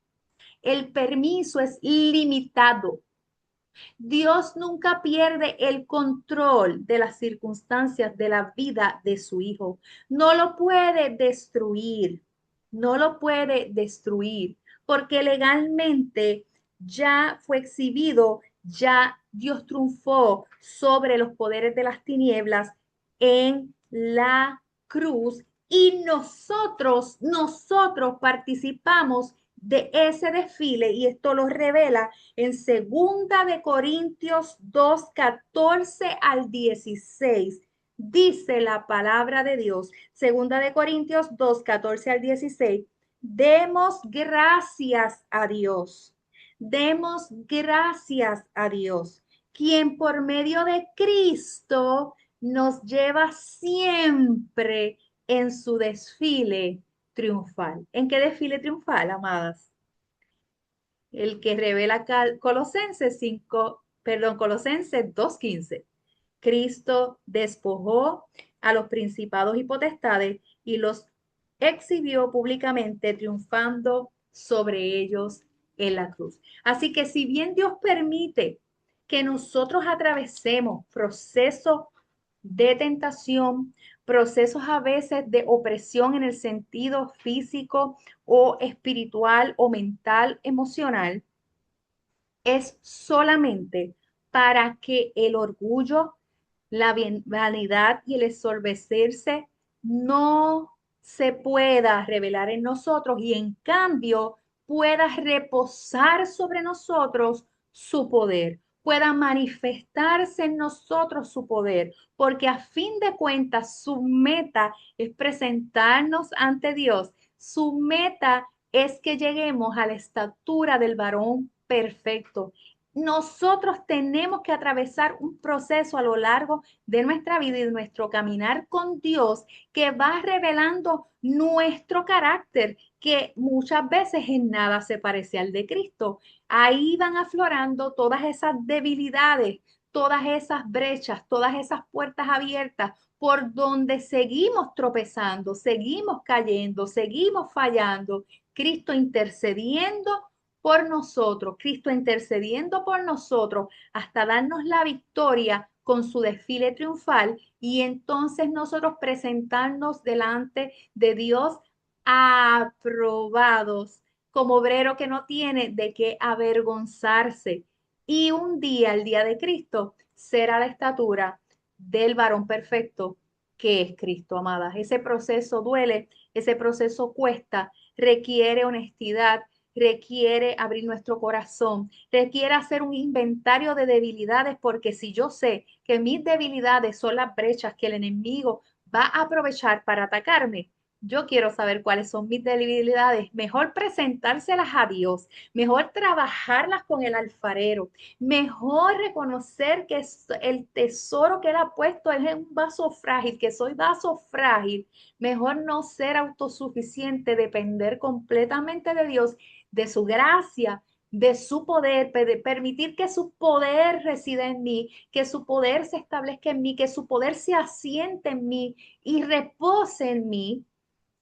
el permiso es limitado. Dios nunca pierde el control de las circunstancias de la vida de su hijo. No lo puede destruir, no lo puede destruir, porque legalmente ya fue exhibido, ya Dios triunfó sobre los poderes de las tinieblas en la cruz y nosotros participamos de ese desfile y esto lo revela en segunda de Corintios 2, 14 al 16. Dice la palabra de Dios, segunda de Corintios 2, 14 al 16. Demos gracias a Dios. Demos gracias a Dios, quien por medio de Cristo nos lleva siempre en su desfile triunfal. ¿En qué desfile triunfal, amadas? El que revela Colosenses 5, perdón, Colosenses 2:15. Cristo despojó a los principados y potestades y los exhibió públicamente, triunfando sobre ellos en la cruz. Así que si bien Dios permite que nosotros atravesemos procesos de tentación, procesos a veces de opresión en el sentido físico o espiritual o mental, emocional, es solamente para que el orgullo, la vanidad y el ensorbecerse no se pueda revelar en nosotros y en cambio pueda reposar sobre nosotros su poder, pueda manifestarse en nosotros su poder, porque a fin de cuentas su meta es presentarnos ante Dios. Su meta es que lleguemos a la estatura del varón perfecto. nosotros tenemos que atravesar un proceso a lo largo de nuestra vida y de nuestro caminar con Dios que va revelando nuestro carácter, que muchas veces en nada se parece al de Cristo. Ahí van aflorando todas esas debilidades, todas esas brechas, todas esas puertas abiertas por donde seguimos tropezando, seguimos cayendo, seguimos fallando. Cristo intercediendo por nosotros, Cristo intercediendo por nosotros hasta darnos la victoria con su desfile triunfal y entonces nosotros presentarnos delante de Dios aprobados como obrero que no tiene de qué avergonzarse. Y un día, el día de Cristo, será la estatura del varón perfecto que es Cristo, amadas. Ese proceso duele, ese proceso cuesta, requiere honestidad, requiere abrir nuestro corazón, requiere hacer un inventario de debilidades, porque si yo sé que mis debilidades son las brechas que el enemigo va a aprovechar para atacarme, yo quiero saber cuáles son mis debilidades. Mejor presentárselas a Dios, mejor trabajarlas con el alfarero, mejor reconocer que el tesoro que Él ha puesto es en un vaso frágil, que soy vaso frágil. Mejor no ser autosuficiente, depender completamente de Dios, de su gracia, de su poder, permitir que su poder resida en mí, que su poder se establezca en mí, que su poder se asiente en mí y repose en mí.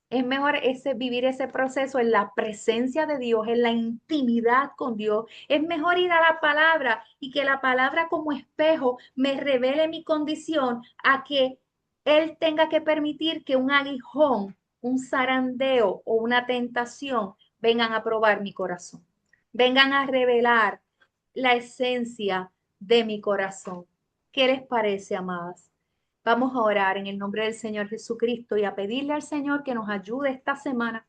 Es mejor vivir ese proceso en la presencia de Dios, en la intimidad con Dios. Es mejor ir a la palabra y que la palabra como espejo me revele mi condición a que Él tenga que permitir que un aguijón, un zarandeo o una tentación vengan a probar mi corazón, vengan a revelar la esencia de mi corazón. ¿Qué les parece, amadas? Vamos a orar en el nombre del Señor Jesucristo y a pedirle al Señor que nos ayude esta semana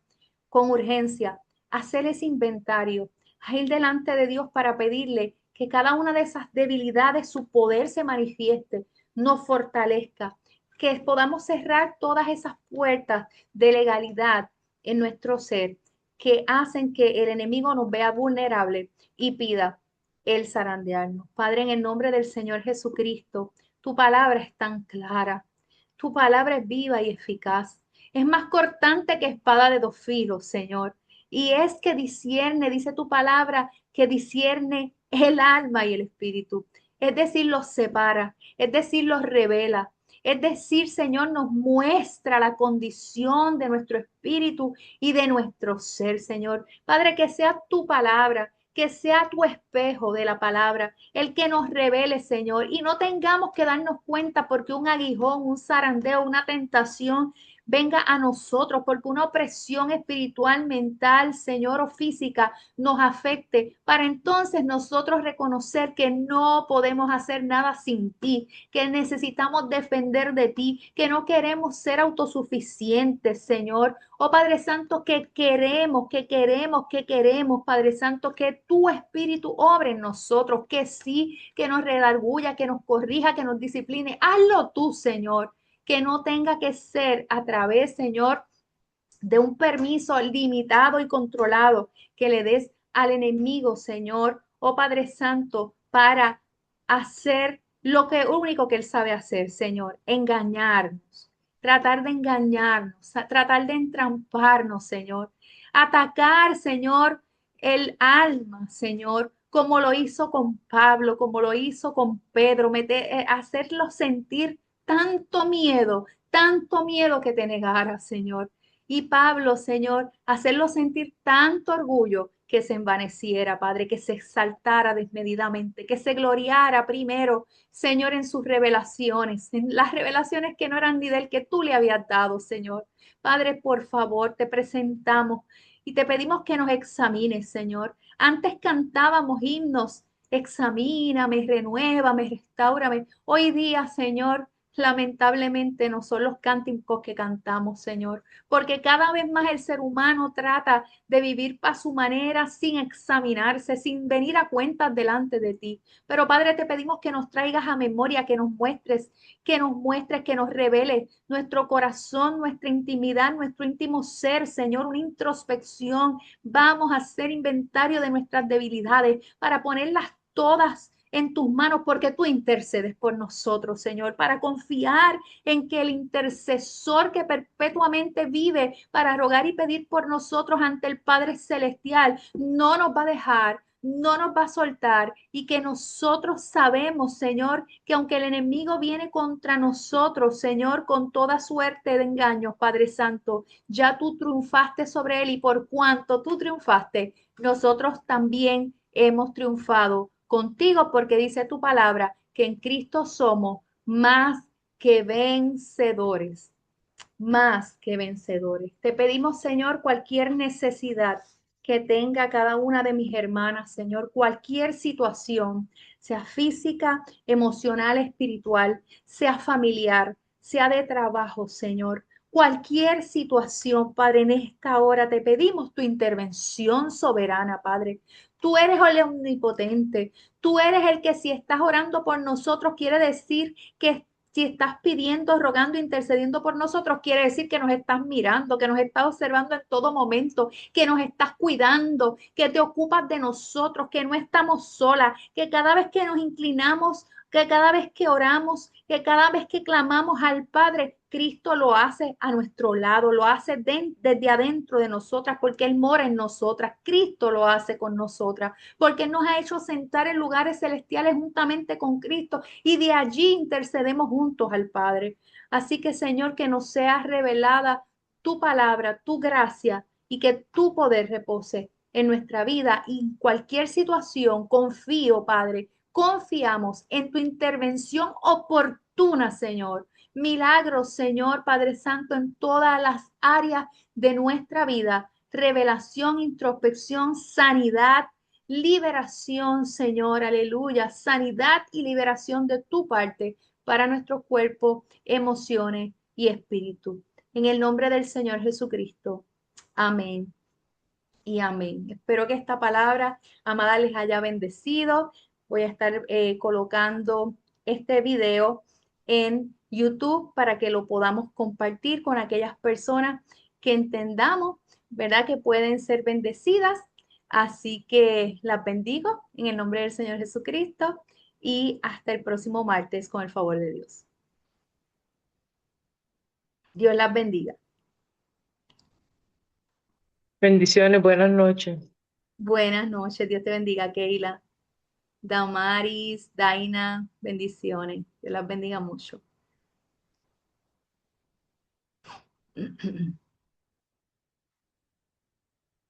con urgencia a hacer ese inventario, a ir delante de Dios para pedirle que cada una de esas debilidades, su poder se manifieste, nos fortalezca, que podamos cerrar todas esas puertas de legalidad en nuestro ser que hacen que el enemigo nos vea vulnerable y pida el zarandearnos. Padre, en el nombre del Señor Jesucristo, tu palabra es tan clara, tu palabra es viva y eficaz. Es más cortante que espada de dos filos, Señor. Y es que discierne, dice tu palabra, que discierne el alma y el espíritu. Es decir, los separa, es decir, los revela. Es decir, Señor, nos muestra la condición de nuestro espíritu y de nuestro ser, Señor. Padre, que sea tu palabra, que sea tu espejo de la palabra, el que nos revele, Señor, y no tengamos que darnos cuenta porque un aguijón, un zarandeo, una tentación venga a nosotros, porque una opresión espiritual, mental, Señor, o física nos afecte, para entonces nosotros reconocer que no podemos hacer nada sin ti, que necesitamos defender de ti, que no queremos ser autosuficientes, Señor. Oh Padre Santo, que queremos, Padre Santo, que tu Espíritu obre en nosotros, que sí, que nos redarguya, que nos corrija, que nos discipline. Hazlo tú, Señor, que no tenga que ser a través, Señor, de un permiso limitado y controlado que le des al enemigo, Señor, oh Padre Santo, para hacer lo que único que él sabe hacer, Señor, engañarnos, tratar de engañarnos, tratar de entramparnos, Señor, atacar, Señor, el alma, Señor, como lo hizo con Pablo, como lo hizo con Pedro, hacerlo sentir tanto miedo que te negara, Señor. Y Pablo, Señor, hacerlo sentir tanto orgullo que se envaneciera, Padre, que se exaltara desmedidamente, que se gloriara primero, Señor, en sus revelaciones, en las revelaciones que no eran ni del que tú le habías dado, Señor. Padre, por favor, te presentamos y te pedimos que nos examines, Señor. Antes cantábamos himnos, examíname, renuévame, restáurame. Hoy día, Señor, lamentablemente no son los cánticos que cantamos, Señor, porque cada vez más el ser humano trata de vivir para su manera sin examinarse, sin venir a cuentas delante de ti. Pero Padre, te pedimos que nos traigas a memoria, que nos reveles nuestro corazón, nuestra intimidad, nuestro íntimo ser, Señor, una introspección. Vamos a hacer inventario de nuestras debilidades para ponerlas todas en tus manos porque tú intercedes por nosotros, Señor, para confiar en que el intercesor que perpetuamente vive para rogar y pedir por nosotros ante el Padre Celestial no nos va a dejar, no nos va a soltar y que nosotros sabemos, Señor, que aunque el enemigo viene contra nosotros, Señor, con toda suerte de engaños, Padre Santo, ya tú triunfaste sobre él y por cuanto tú triunfaste, nosotros también hemos triunfado contigo porque dice tu palabra que en Cristo somos más que vencedores, más que vencedores. Te pedimos, Señor, cualquier necesidad que tenga cada una de mis hermanas, Señor, cualquier situación, sea física, emocional, espiritual, sea familiar, sea de trabajo, Señor. Cualquier situación, Padre, en esta hora te pedimos tu intervención soberana, Padre. Tú eres el omnipotente. Tú eres el que si estás orando por nosotros quiere decir que si estás pidiendo, rogando, intercediendo por nosotros, quiere decir que nos estás mirando, que nos estás observando en todo momento, que nos estás cuidando, que te ocupas de nosotros, que no estamos solas, que cada vez que nos inclinamos, que cada vez que oramos, que cada vez que clamamos al Padre, Cristo lo hace a nuestro lado, lo hace desde adentro de nosotras, porque Él mora en nosotras. Cristo lo hace con nosotras, porque nos ha hecho sentar en lugares celestiales juntamente con Cristo y de allí intercedemos juntos al Padre. Así que, Señor, que nos sea revelada tu palabra, tu gracia y que tu poder repose en nuestra vida y en cualquier situación. Confío, Padre, confiamos en tu intervención oportuna, Señor. Milagros, Señor Padre Santo, en todas las áreas de nuestra vida. Revelación, introspección, sanidad, liberación, Señor, aleluya, sanidad y liberación de tu parte para nuestro cuerpo, emociones y espíritu. En el nombre del Señor Jesucristo. Amén y amén. Espero que esta palabra, amada, les haya bendecido. Voy a estar colocando este video en YouTube para que lo podamos compartir con aquellas personas que entendamos, ¿verdad? Que pueden ser bendecidas. Así que las bendigo en el nombre del Señor Jesucristo y hasta el próximo martes con el favor de Dios. Dios las bendiga. Bendiciones, buenas noches. Buenas noches. Dios te bendiga, Keila. Damaris, Daina, bendiciones. Dios las bendiga mucho.